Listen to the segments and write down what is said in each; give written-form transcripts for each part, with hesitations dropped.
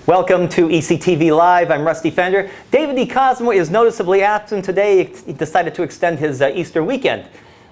Welcome to ECTV Live. I'm Rusty Fender. David D. Cosmo is noticeably absent today. He decided to extend his Easter weekend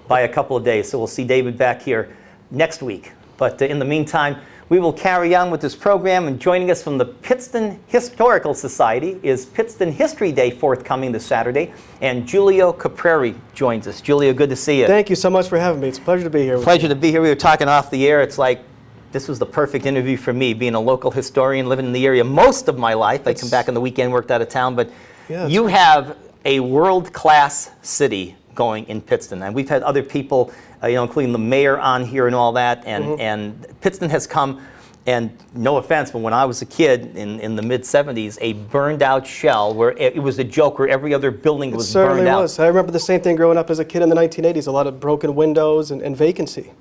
by a couple of days, so we'll see David back here next week. But in the meantime, we will carry on with this program, and joining us from the Pittston Historical Society is Pittston History Day forthcoming this Saturday, and Giulio Caprari joins us. Giulio, good to see you. Thank you so much for having me. It's a pleasure to be here. Pleasure to be here. We were talking off the air. It's like this was the perfect interview for me, being a local historian, living in the area most of my life. I come back on the weekend, worked out of town, but yeah, you have a world-class city going in Pittston, and we've had other people, including the mayor on here and all that, and Pittston has come, and no offense, but when I was a kid in the mid-'70s, a burned-out shell where it was a joke where every other building was burned out. It certainly was. I remember the same thing growing up as a kid in the 1980s, a lot of broken windows and vacancy,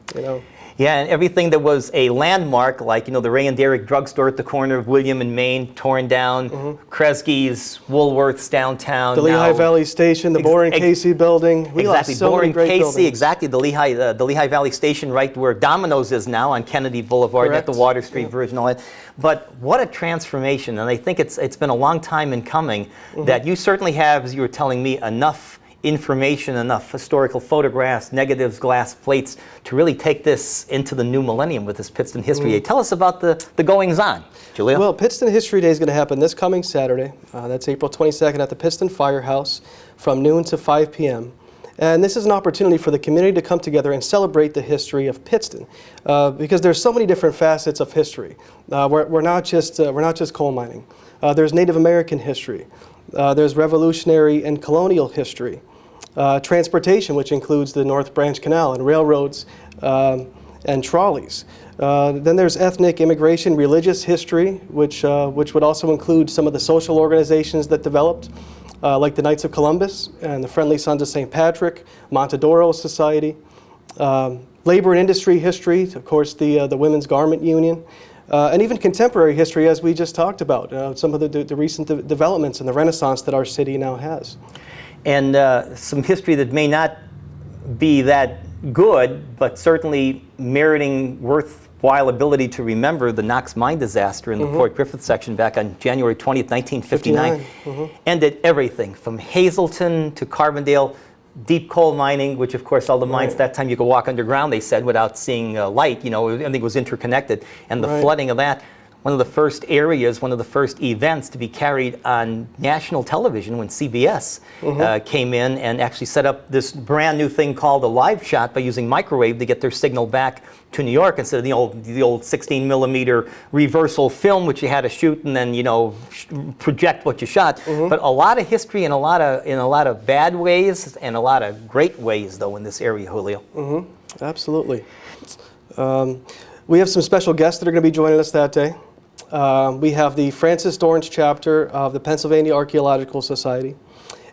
Yeah, and everything that was a landmark, like, the Ray and Derrick drugstore at the corner of William and Main, torn down, Kresge's, Woolworths downtown. The Lehigh Valley Station, the Bohr and Casey building. We lost so many great buildings. Exactly, the Lehigh Valley Station right where Domino's is now on Kennedy Boulevard, at the Water Street Bridge and all that. But what a transformation, and I think it's been a long time in coming that you certainly have, as you were telling me, enough information, enough historical photographs, negatives, glass plates to really take this into the new millennium with this Pittston History Day. Tell us about the goings-on, Giulio. Well, Pittston History Day is going to happen this coming Saturday. That's April 22nd at the Pittston Firehouse from noon to 5 p.m. And this is an opportunity for the community to come together and celebrate the history of Pittston, because there's so many different facets of history. We're not just coal mining. There's Native American history. There's revolutionary and colonial history. Transportation, which includes the North Branch Canal and railroads and trolleys. Then there's ethnic immigration, religious history, which would also include some of the social organizations that developed, like the Knights of Columbus and the Friendly Sons of St. Patrick, Montedoro Society. Labor and industry history, of course, the Women's Garment Union. And even contemporary history, as we just talked about, some of the recent developments in the Renaissance that our city now has. And some history that may not be that good, but certainly meriting worthwhile ability to remember the Knox mine disaster in the Port Griffith section back on January 20th, 1959. Ended everything from Hazleton to Carbondale, deep coal mining, which of course all the mines at that time you could walk underground, they said, without seeing light, everything was interconnected. And the flooding of that, one of the first areas, one of the first events to be carried on national television when CBS came in and actually set up this brand new thing called a live shot by using microwave to get their signal back to New York instead of the old 16 millimeter reversal film, which you had to shoot and then project what you shot. But a lot of history in a lot of bad ways and a lot of great ways though in this area, Julio. Absolutely. We have some special guests that are going to be joining us that day. We have the Francis Dorrance chapter of the Pennsylvania Archaeological Society.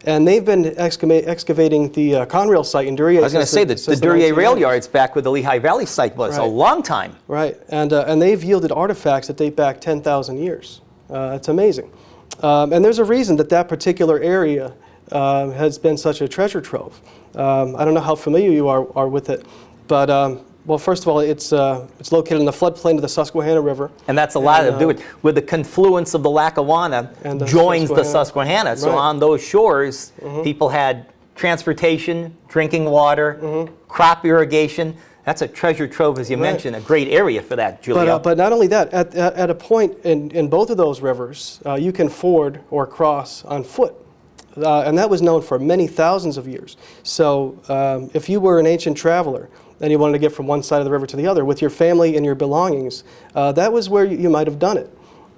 And they've been excavating the Conrail site in Duryea. I was going to say that the Duryea rail yards back where the Lehigh Valley site was a long time. Right, and they've yielded artifacts that date back 10,000 years. It's amazing. And there's a reason that particular area has been such a treasure trove. I don't know how familiar you are with it, but well, first of all, it's located in the floodplain of the Susquehanna River. And that's a lot to do with the confluence of the Lackawanna and joins the Susquehanna. So on those shores, people had transportation, drinking water, crop irrigation. That's a treasure trove, as you mentioned, a great area for that, Giulio. But not only that, at a point in both of those rivers, you can ford or cross on foot. And that was known for many thousands of years. So if you were an ancient traveler, and you wanted to get from one side of the river to the other with your family and your belongings, that was where you might have done it.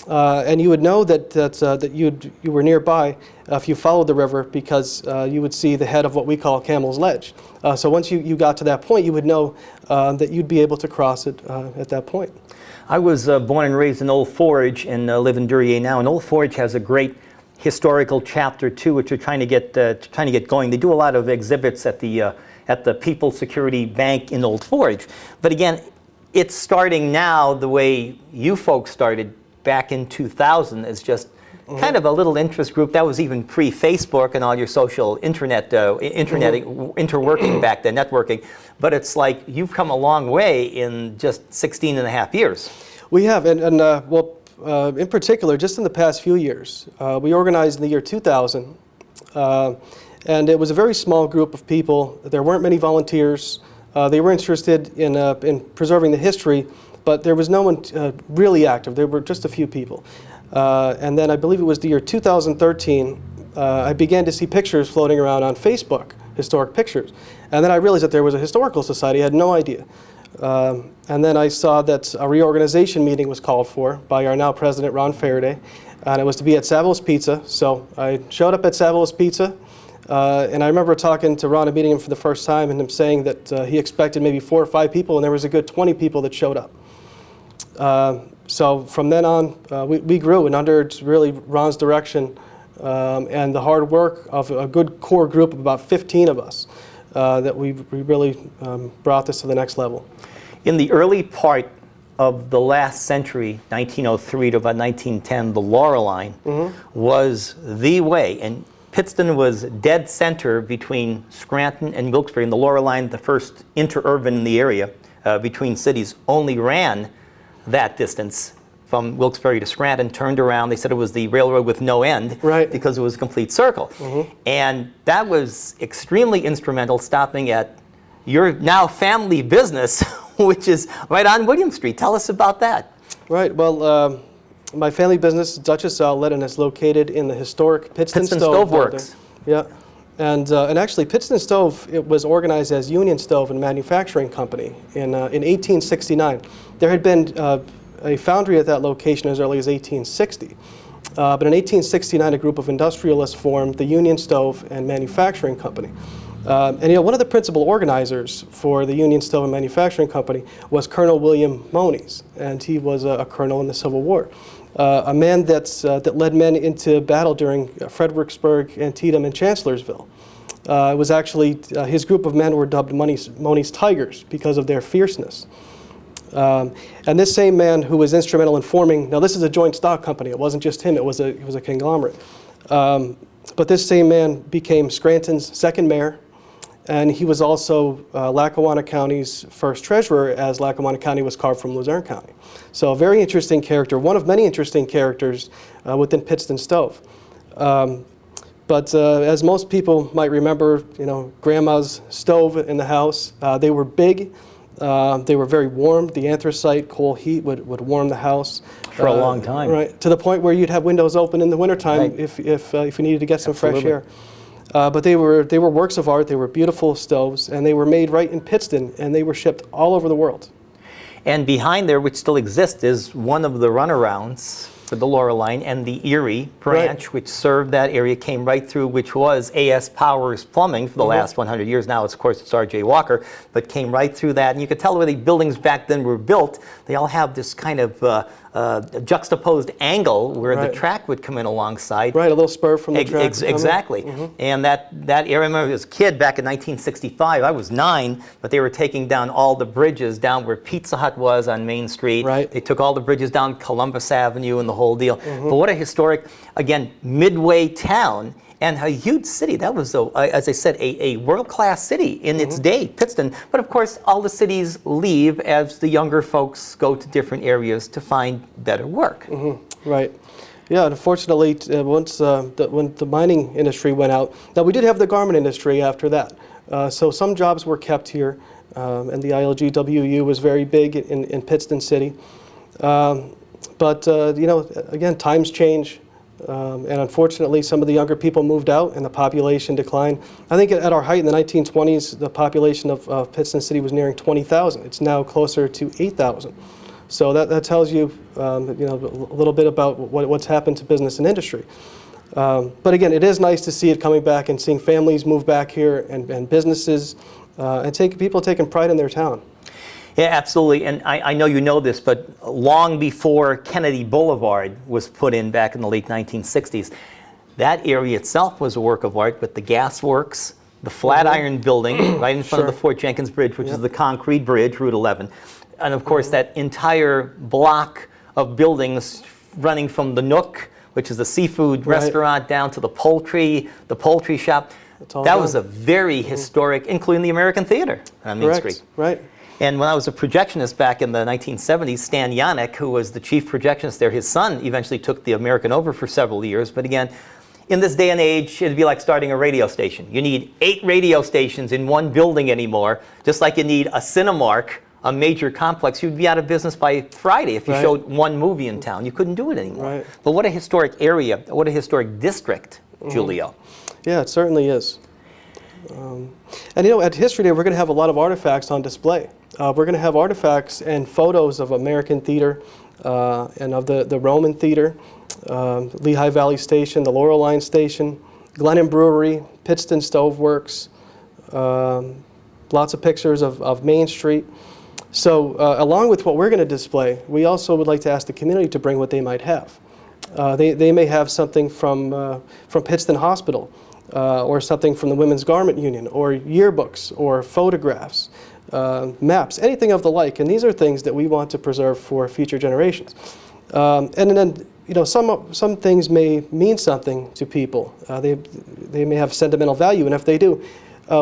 And you would know that you were nearby if you followed the river, because you would see the head of what we call Camel's Ledge. So once you got to that point, you would know that you'd be able to cross it at that point. I was born and raised in Old Forge and live in Duryea now, and Old Forge has a great historical chapter too, which we're trying to get going. They do a lot of exhibits at the People's Security Bank in Old Forge. But again, it's starting now the way you folks started back in 2000 as just kind of a little interest group. That was even pre-Facebook and all your social internet interworking back then, networking. But it's like you've come a long way in just 16 and a half years. We have, and well, in particular, just in the past few years, we organized in the year 2000, and it was a very small group of people. There weren't many volunteers. They were interested in preserving the history, but there was no one really active. There were just a few people. And then I believe it was the year 2013, I began to see pictures floating around on Facebook, historic pictures. And then I realized that there was a historical society. I had no idea. And then I saw that a reorganization meeting was called for by our now president, Ron Faraday, and it was to be at Savile's Pizza. So I showed up at Savile's Pizza, and I remember talking to Ron and meeting him for the first time, and him saying that he expected maybe 4 or 5 people, and there was a good 20 people that showed up. So from then on, we grew, and under really Ron's direction and the hard work of a good core group of about 15 of us, that we really brought this to the next level. In the early part of the last century, 1903 to about 1910, the Laurel Line was the way, and Pittston was dead center between Scranton and Wilkes-Barre, and the Laurel Line, the first interurban in the area between cities, only ran that distance from Wilkes-Barre to Scranton, turned around. They said it was the railroad with no end, right, because it was a complete circle. And that was extremely instrumental, stopping at your now family business, which is right on William Street. Tell us about that. Right. Well, my family business is Duchess Outlet, and it's located in the historic Pittston Stove Works. Yeah. And actually, Pittston Stove, it was organized as Union Stove and Manufacturing Company in 1869. There had been a foundry at that location as early as 1860. But in 1869, a group of industrialists formed the Union Stove and Manufacturing Company. And one of the principal organizers for the Union Stove and Manufacturing Company was Colonel William Moniz, and he was a colonel in the Civil War. A man that led men into battle during Fredericksburg, Antietam, and Chancellorsville. It was actually, his group of men were dubbed Moniz Tigers because of their fierceness. And this same man who was instrumental in forming, now this is a joint stock company, it wasn't just him, it was a conglomerate. But this same man became Scranton's second mayor, and he was also Lackawanna County's first treasurer, as Lackawanna County was carved from Luzerne County. So a very interesting character, one of many interesting characters within Pittston Stove. But as most people might remember, Grandma's stove in the house, they were big. They were very warm. The anthracite coal heat would warm the house for a long time. Right, to the point where you'd have windows open in the wintertime, right, if you needed to get some fresh air. But they were works of art. They were beautiful stoves, and they were made right in Pittston, and they were shipped all over the world. And behind there, which still exists, is one of the runarounds for the Laurel Line, and the Erie branch, right, which served that area, came right through, which was A.S. Powers Plumbing for the last 100 years. Now, of course, it's R.J. Walker, but came right through that. And you could tell the way the buildings back then were built. They all have this kind of juxtaposed angle where the track would come in alongside. Right, a little spur from the track. Exactly. And that area, I remember as a kid back in 1965, I was 9, but they were taking down all the bridges down where Pizza Hut was on Main Street. Right. They took all the bridges down Columbus Avenue and the whole deal. But what a historic, again, midway town, and a huge city. That was, as I said, a world-class city in its day, Pittston. But of course, all the cities leave as the younger folks go to different areas to find better work. Right. Yeah, unfortunately, when the mining industry went out, now we did have the garment industry after that. So some jobs were kept here, and the ILGWU was very big in Pittston City. But again, times change. And unfortunately, some of the younger people moved out and the population declined. I think at our height in the 1920s, the population of Pittston City was nearing 20,000. It's now closer to 8,000. So that tells you, a little bit about what's happened to business and industry. But again, it is nice to see it coming back and seeing families move back here and businesses and people taking pride in their town. Yeah, absolutely. And I know you know this, but long before Kennedy Boulevard was put in back in the late 1960s, that area itself was a work of art, with the gas works, the Flatiron Building right in front of the Fort Jenkins Bridge, which is the concrete bridge, Route 11. And of course, that entire block of buildings running from the Nook, which is a seafood restaurant, down to the poultry shop. That was a very historic, including the American Theater on Main Street. Right. And when I was a projectionist back in the 1970s, Stan Yannick, who was the chief projectionist there, his son eventually took the American over for several years. But again, in this day and age, it'd be like starting a radio station. You need 8 radio stations in one building anymore, just like you need a Cinemark, a major complex. You'd be out of business by Friday if you showed one movie in town. You couldn't do it anymore. Right. But what a historic area, what a historic district, Julio. Yeah, it certainly is. And at History Day, we're going to have a lot of artifacts on display. We're going to have artifacts and photos of American theater and of the Roman theater, Lehigh Valley Station, the Laurel Line Station, Glennon Brewery, Pittston Stove Works, lots of pictures of Main Street. So along with what we're going to display, we also would like to ask the community to bring what they might have. They may have something from Pittston Hospital, or something from the Women's Garment Union, or yearbooks, or photographs, maps, anything of the like. And these are things that we want to preserve for future generations. And then, some things may mean something to people. They may have sentimental value, and if they do,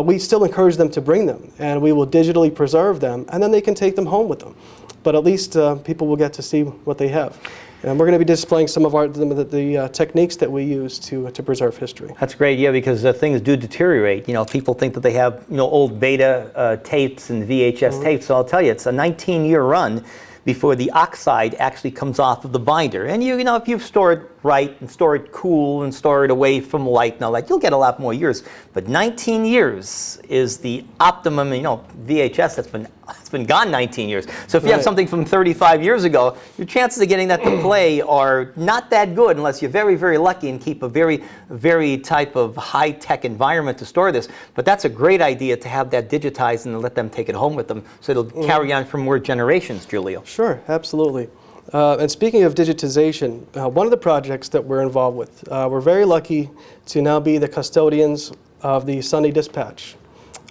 we still encourage them to bring them, and we will digitally preserve them, and then they can take them home with them. But at least people will get to see what they have. And we're going to be displaying some of the techniques that we use to preserve history. That's great, yeah, because things do deteriorate. People think that they have old beta tapes and VHS tapes. So I'll tell you, it's a 19-year run before the oxide actually comes off of the binder. And if you store it right and store it cool and store it away from light and all that, you'll get a lot more years. But 19 years is the optimum. VHS, it's been gone 19 years. So if you have something from 35 years ago, your chances of getting that to play are not that good unless you're very, very lucky and keep a very, very type of high-tech environment to store this. But that's a great idea to have that digitized and let them take it home with them so it'll carry on for more generations, Julio. Sure, absolutely. And speaking of digitization, one of the projects that we're involved with, we're very lucky to now be the custodians of the Sunday Dispatch.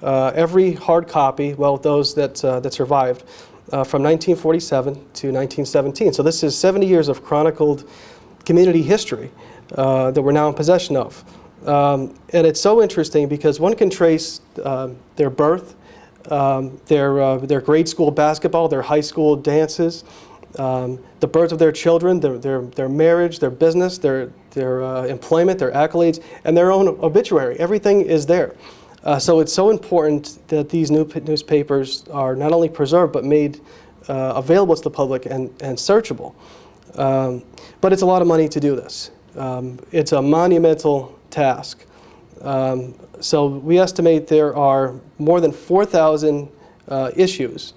Every hard copy, well, those that survived, from 1947 to 1917. So this is 70 years of chronicled community history that we're now in possession of. And it's so interesting because one can trace their birth, their grade school basketball, their high school dances, the birth of their children, their marriage, their business, their employment, their accolades, and their own obituary. Everything is there. So it's so important that these newspapers are not only preserved but made available to the public and searchable. But it's a lot of money to do this. It's a monumental task. So we estimate there are more than 4,000 issues,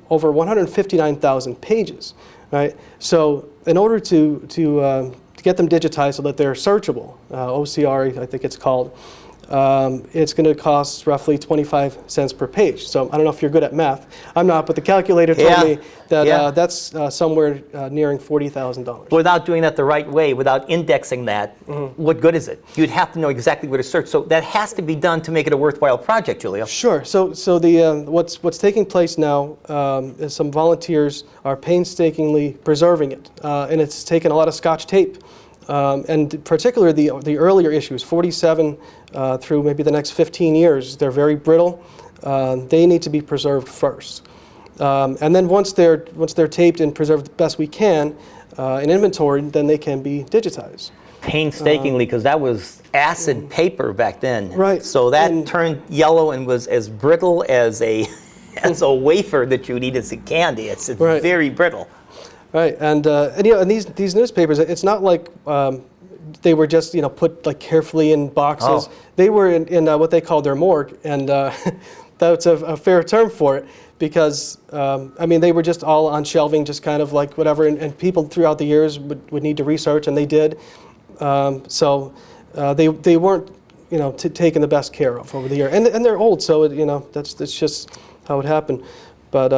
over 159,000 pages, right? So in order to get them digitized so that they're searchable, OCR I think it's called, it's going to cost roughly 25 cents per page. So I don't know if you're good at math. I'm not, but the calculator told me that that's somewhere nearing $40,000. Without doing that the right way, without indexing that, what good is it? You'd have to know exactly where to search. So that has to be done to make it a worthwhile project, Julio. Sure. So the what's taking place now is some volunteers are painstakingly preserving it, and it's taken a lot of Scotch tape. And particularly the earlier issues, 47 through maybe the next 15 years, they're very brittle. They need to be preserved first. And then once they're taped and preserved the best we can in inventory, then they can be digitized. Painstakingly, because that was acid paper back then. Right. So that turned yellow and was as brittle as a wafer that you would eat as a candy. It's very brittle. Right, and these newspapers, it's not like they were just put like carefully in boxes. They were in what they called their morgue, and that's a fair term for it because they were just all on shelving, just kind of like whatever, and people throughout the years would need to research, and they did. So they weren't taken the best care of over the year, and they're old, so that's just how it happened. But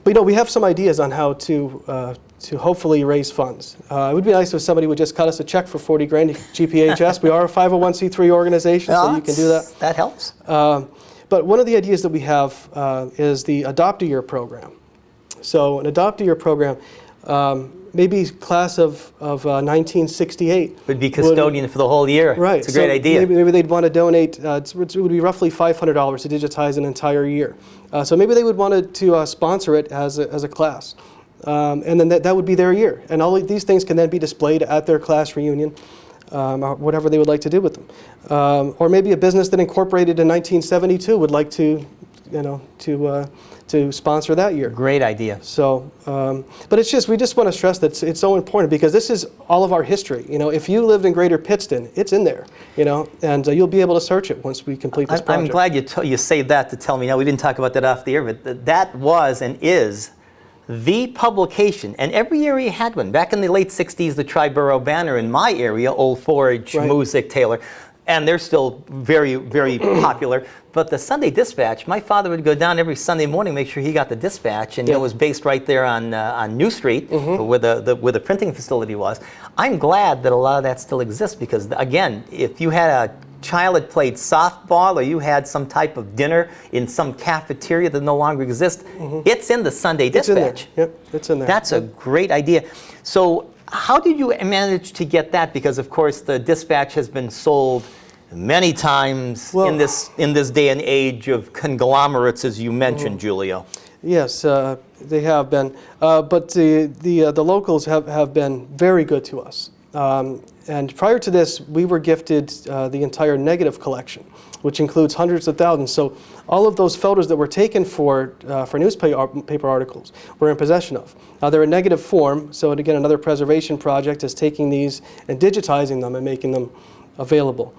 we have some ideas on how to hopefully raise funds. It would be nice if somebody would just cut us a check for 40 grand GPHS. We are a 501c3 organization, so you can do that. That helps. But one of the ideas that we have is the Adopt-A-Year program. So an Adopt-A-Year program, maybe class of 1968 Would be custodian for the whole year. Right. It's a great idea. Maybe they'd want to donate, it would be roughly $500 to digitize an entire year. So maybe they would want to sponsor it as a class. And then that would be their year. And all of these things can then be displayed at their class reunion, or whatever they would like to do with them. Or maybe a business that incorporated in 1972 would like to, to sponsor that year. Great idea. So, but we just want to stress that it's so important because this is all of our history. If you lived in Greater Pittston, it's in there, and you'll be able to search it once we complete this project. I'm glad you saved that to tell me. Now, we didn't talk about that off the air, but that was and is the publication, and every area had one. Back in the late 60s, the Triborough Banner in my area, Old Forge, Right. Moosic, Taylor, and they're still very, very popular. But the Sunday Dispatch, my father would go down every Sunday morning, make sure he got the Dispatch, and it was based right there on New Street, where the printing facility was. I'm glad that a lot of that still exists because, again, if you had a child that played softball or you had some type of dinner in some cafeteria that no longer exists, it's in the Sunday Dispatch. Yep, it's in there. That's a great idea. So how did you manage to get that? Because, of course, the Dispatch has been sold many times in this day and age of conglomerates, as you mentioned, Julio. Yes, they have been. But the locals have been very good to us. And prior to this, we were gifted the entire negative collection, which includes hundreds of thousands. So all of those photos that were taken for newspaper articles we're in possession of. Now they're in negative form, so again, another preservation project is taking these and digitizing them and making them available.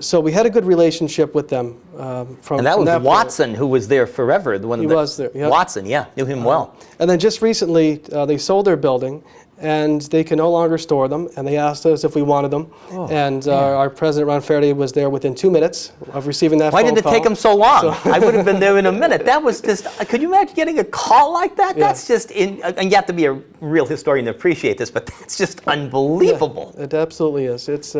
So we had a good relationship with them And that was Watson, who was there forever. He was there, yeah. Watson, yeah, knew him well. And then just recently, they sold their building, and they can no longer store them, and they asked us if we wanted them. And our president, Ron Faraday, was there within 2 minutes of receiving that Why phone did it call. take him so long? I would have been there in a minute. That was just, could you imagine getting a call like that? Yeah. That's just, and you have to be a real historian to appreciate this, but that's just unbelievable. Yeah, it absolutely is. It's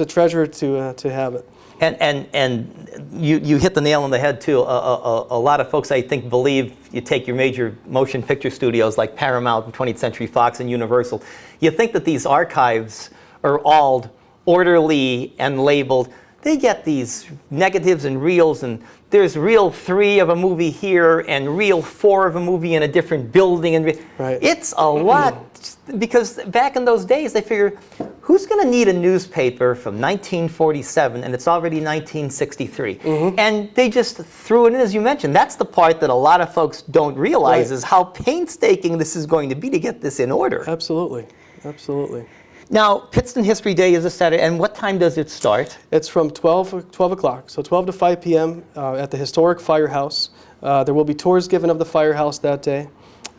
a treasure to have it. And you hit the nail on the head, too. A lot of folks, I think, believe you take your major motion picture studios like Paramount and 20th Century Fox and Universal. You think that these archives are all orderly and labeled. They get these negatives and reels, and there's reel 3 of a movie here and reel 4 of a movie in a different building. And Right. It's a lot, because back in those days, they figure, who's going to need a newspaper from 1947 and it's already 1963? And they just threw it in, as you mentioned. That's the part that a lot of folks don't realize, Right. is how painstaking this is going to be to get this in order. Absolutely, absolutely. Now, Pittston History Day is a Saturday, and what time does it start? It's from 12 o'clock, so 12 to 5 p.m. At the historic firehouse. There will be tours given of the firehouse that day.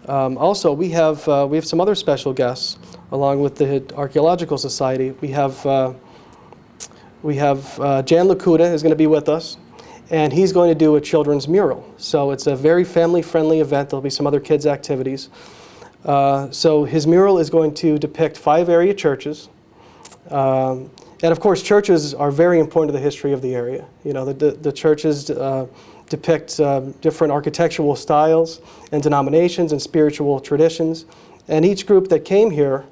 Also, we have some other special guests, along with the Archaeological Society. We have Jan Lakuta is going to be with us, and he's going to do a children's mural. So it's a very family-friendly event. There'll be some other kids' activities. So his mural is going to depict 5 area churches. And of course, churches are very important to the history of the area. You know, the churches depict different architectural styles and denominations and spiritual traditions. And each group that came here,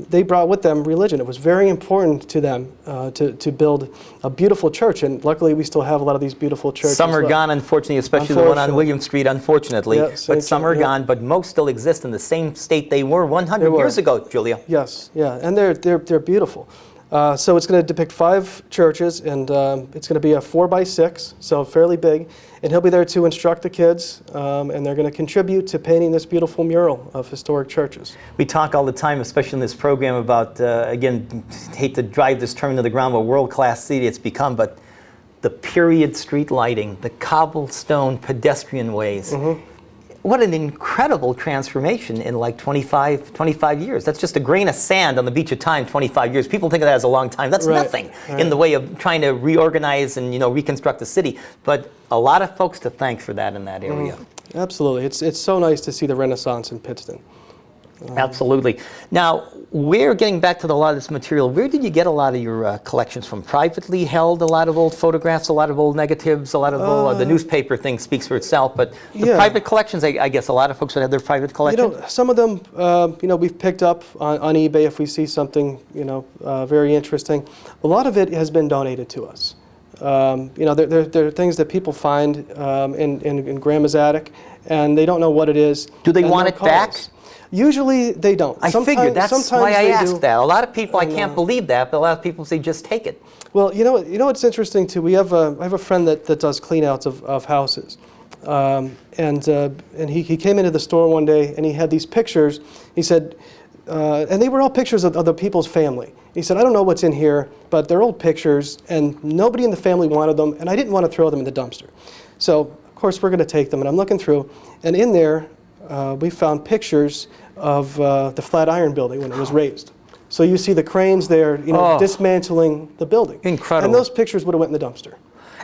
they brought with them religion. It was very important to them to build a beautiful church, and luckily we still have a lot of these beautiful churches. Some are gone, unfortunately, especially the one on William Street, unfortunately. Yeah, but some are gone, but most still exist in the same state they were 100 years ago, Julia. Yes, yeah, and they're beautiful. So it's going to depict 5 churches, and it's going to be a 4x6, so fairly big. And he'll be there to instruct the kids, and they're going to contribute to painting this beautiful mural of historic churches. We talk all the time, especially in this program, about, again, hate to drive this term into the ground, what world-class city it's become, but the period street lighting, the cobblestone pedestrian ways. What an incredible transformation in like 25 years. That's just a grain of sand on the beach of time, 25 years. People think of that as a long time. That's nothing in the way of trying to reorganize and, reconstruct the city. But a lot of folks to thank for that in that area. Absolutely. It's so nice to see the Renaissance in Pittston. Absolutely. Now, we're getting back to a lot of this material. Where did you get a lot of your collections from? Privately held, a lot of old photographs, a lot of old negatives, a lot of old, the newspaper thing speaks for itself, but the private collections, I guess a lot of folks would have their private collections. Some of them, we've picked up on eBay if we see something, very interesting. A lot of it has been donated to us. There are things that people find in Grandma's attic, and they don't know what it is. Do they want it back? Usually they don't. I figured, that's why I asked that. A lot of people, I can't believe that, but a lot of people say just take it. Well, you know what's interesting too? I have a friend that does clean-outs of houses. And he came into the store one day and he had these pictures. He said, and they were all pictures of the people's family. He said, I don't know what's in here, but they're old pictures and nobody in the family wanted them and I didn't want to throw them in the dumpster. So, of course, we're going to take them. And I'm looking through, and in there we found pictures of the Flatiron building when it was raised. So you see the cranes there, dismantling the building. Incredible. And those pictures would have went in the dumpster.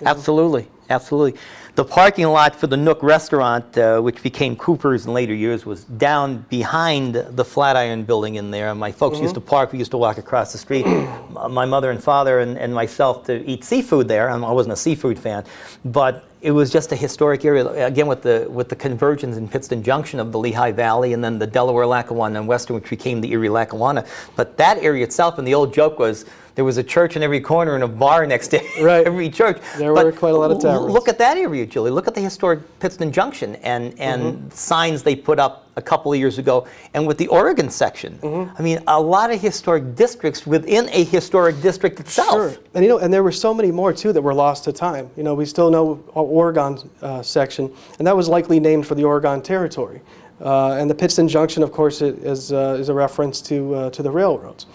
Absolutely, absolutely. The parking lot for the Nook restaurant, which became Cooper's in later years, was down behind the Flatiron building in there. My folks used to park. We used to walk across the street, my mother and father and myself, to eat seafood there. I wasn't a seafood fan, but it was just a historic area. Again, with the convergence in Pittston Junction of the Lehigh Valley and then the Delaware-Lackawanna and Western, which became the Erie-Lackawanna. But that area itself, and the old joke was, there was a church in every corner and a bar next to every church. There were quite a lot of taverns. Look at that area, Julie. Look at the historic Pittston Junction and signs they put up a couple of years ago. And with the Oregon section, I mean, a lot of historic districts within a historic district itself. Sure. And there were so many more, too, that were lost to time. We still know Oregon section, and that was likely named for the Oregon Territory. And the Pittston Junction, of course, is a reference to the railroads.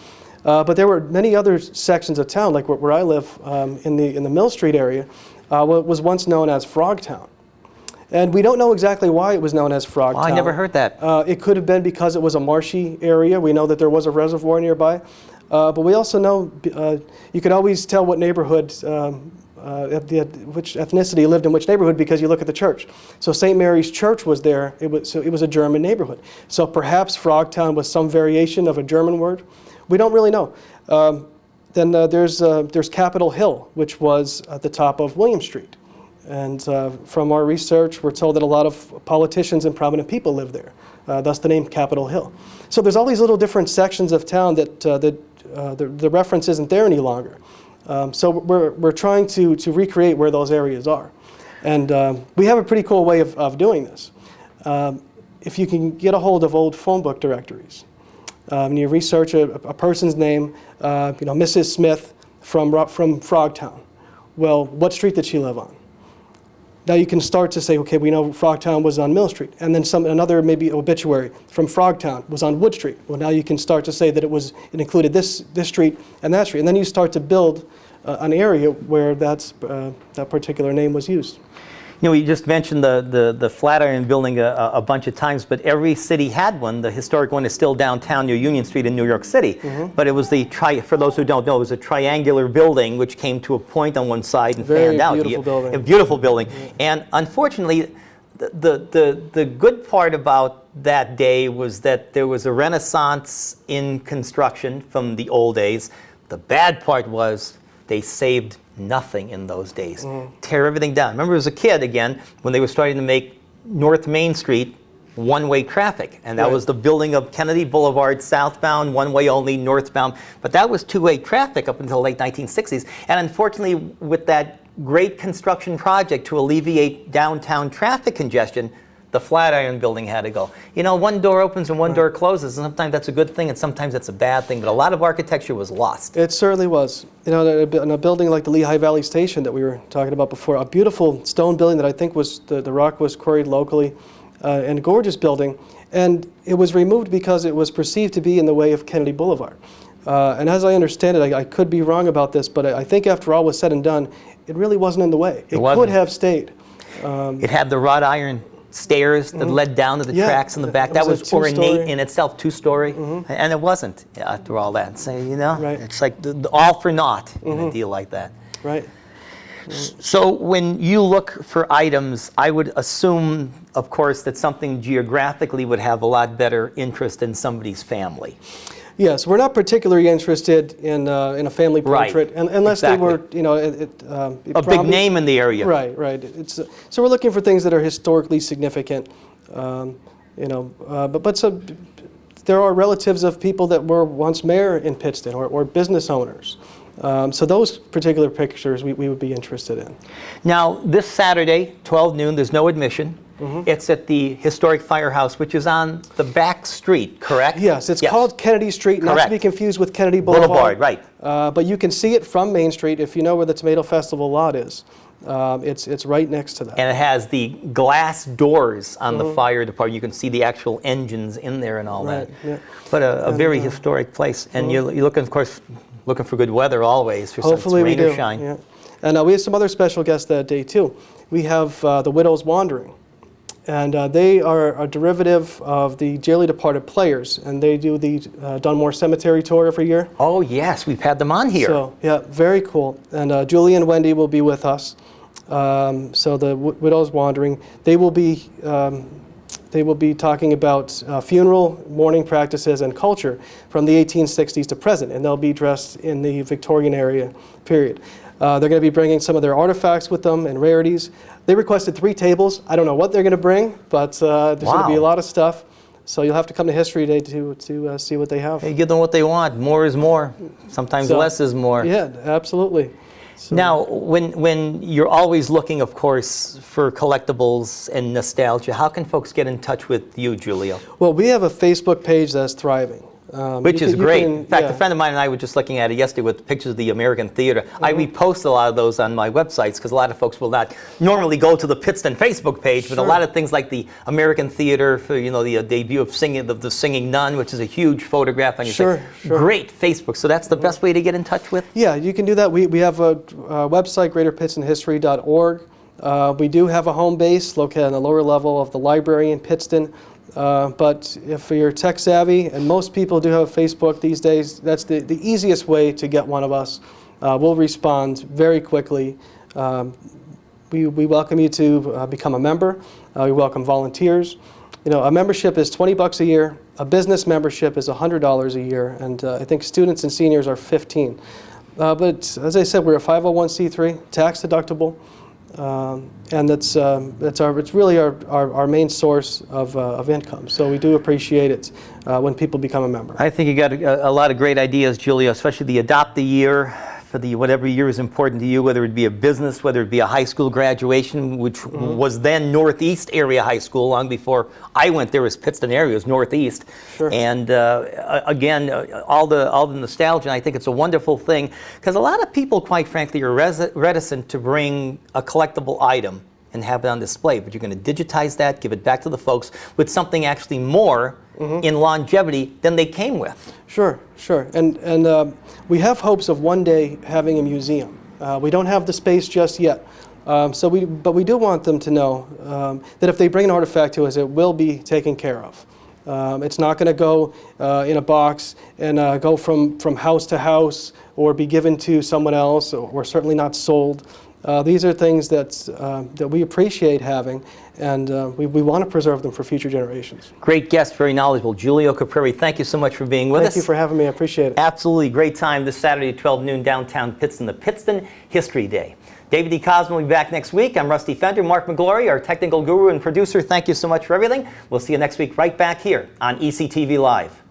But there were many other sections of town, like where I live in the Mill Street area, what was once known as Frogtown. And we don't know exactly why it was known as Frogtown. I never heard that. It could have been because it was a marshy area. We know that there was a reservoir nearby. But we also know you could always tell what neighborhood, which ethnicity lived in which neighborhood because you look at the church. So St. Mary's Church was there. It was a German neighborhood. So perhaps Frogtown was some variation of a German word. We don't really know. Then there's Capitol Hill, which was at the top of William Street. And from our research, we're told that a lot of politicians and prominent people live there, thus the name Capitol Hill. So there's all these little different sections of town that the reference isn't there any longer. So we're trying to recreate where those areas are. And we have a pretty cool way of doing this. If you can get a hold of old phone book directories, and you research a person's name, Mrs. Smith from Frogtown. Well, what street did she live on? Now you can start to say, okay, we know Frogtown was on Mill Street, and then another maybe obituary from Frogtown was on Wood Street. Well, now you can start to say that it included this street and that street, and then you start to build an area where that particular name was used. You just mentioned the Flatiron building a bunch of times, but every city had one. The historic one is still downtown near Union Street in New York City. But it was for those who don't know, it was a triangular building which came to a point on one side and fanned out. Beautiful building. A beautiful building. And unfortunately, the good part about that day was that there was a renaissance in construction from the old days. The bad part was they saved nothing in those days. Tear everything down. Remember as a kid, again, when they were starting to make North Main Street one-way traffic, and that was the building of Kennedy Boulevard southbound, one-way only, northbound, but that was two-way traffic up until the late 1960s. And unfortunately, with that great construction project to alleviate downtown traffic congestion, the Flatiron building had to go. One door opens and one door closes, and sometimes that's a good thing and sometimes that's a bad thing, but a lot of architecture was lost. It certainly was. In a building like the Lehigh Valley Station that we were talking about before, a beautiful stone building that I think was, the rock was quarried locally, and a gorgeous building, and it was removed because it was perceived to be in the way of Kennedy Boulevard. And as I understand it, I could be wrong about this, but I think after all was said and done, it really wasn't in the way. It could have stayed. It had the wrought iron stairs that led down to the tracks in the back. That was ornate in itself, two-story, and it wasn't after all that. So, it's like all for naught in a deal like that. Right. So when you look for items, I would assume, of course, that something geographically would have a lot better interest in somebody's family. Yes, we're not particularly interested in a family portrait, unless exactly. they were, you know, a big name in the area. Right, right. So we're looking for things that are historically significant, you know. But there are relatives of people that were once mayor in Pittston or business owners. So those particular pictures we would be interested in. Now, this Saturday, 12 noon, there's no admission. It's at the Historic Firehouse, which is on the back street, correct? Yes, it's called Kennedy Street, not to be confused with Kennedy Boulevard, right. But you can see it from Main Street if you know where the Tomato Festival lot is. It's right next to that. And it has the glass doors on the fire department. You can see the actual engines in there and all that. Yeah. But a very historic place. And you're looking, of course, looking for good weather always, for hopefully rain we do. or shine. Yeah. And we have some other special guests that day too. We have the Widows Wandering. And they are a derivative of the dearly departed Players, and they do the Dunmore Cemetery tour every year. Oh yes, we've had them on here. So yeah, very cool. And Julie and Wendy will be with us. So the Widows Wandering, they will be talking about funeral, mourning practices, and culture from the 1860s to present, and they'll be dressed in the Victorian era period. They're going to be bringing some of their artifacts with them and rarities. They requested 3 tables. I don't know what they're going to bring, but there's going to be a lot of stuff. So you'll have to come to History Day to see what they have. Hey, give them what they want. More is more. Sometimes less is more. Yeah, absolutely. So. Now, when you're always looking, of course, for collectibles and nostalgia, how can folks get in touch with you, Julio? Well, we have a Facebook page that's thriving. Which is great. In fact, a friend of mine and I were just looking at it yesterday with pictures of the American Theater. I repost a lot of those on my websites because a lot of folks will not normally go to the Pittston Facebook page, but a lot of things like the American Theater, for the debut of the Singing Nun, which is a huge photograph on your site. Great Facebook. So that's the best way to get in touch with? Yeah, you can do that. We have a website, greaterpittstonhistory.org. We do have a home base located on the lower level of the library in Pittston. But if you're tech savvy, and most people do have Facebook these days, that's the easiest way to get one of us. We'll respond very quickly. We welcome you to become a member. We welcome volunteers. A membership is $20 a year. A business membership is $100 a year, and I think students and seniors are $15. But as I said, we're a 501c3, tax deductible. And it's really our main source of income. So we do appreciate it when people become a member. I think you got a lot of great ideas, Julia, especially the Adopt a Year for whatever year is important to you, whether it be a business, whether it be a high school graduation, which was then Northeast Area High School. Long before I went there was Pittston area, it was Northeast. And again, all the nostalgia, and I think it's a wonderful thing, because a lot of people, quite frankly, are reticent to bring a collectible item and have it on display, but you're going to digitize that, give it back to the folks with something actually more in longevity than they came with. Sure. And we have hopes of one day having a museum. We don't have the space just yet, but we do want them to know that if they bring an artifact to us, it will be taken care of. It's not going to go in a box and go from house to house or be given to someone else, or certainly not sold. These are things that we appreciate having, and we want to preserve them for future generations. Great guest, very knowledgeable. Julio Caprari, thank you so much for being with us. Thank you for having me. I appreciate it. Absolutely. Great time this Saturday, 12 noon, downtown Pittston, the Pittston History Day. David D. Cosmo will be back next week. I'm Rusty Fender. Mark McGlory, our technical guru and producer, thank you so much for everything. We'll see you next week right back here on ECTV Live.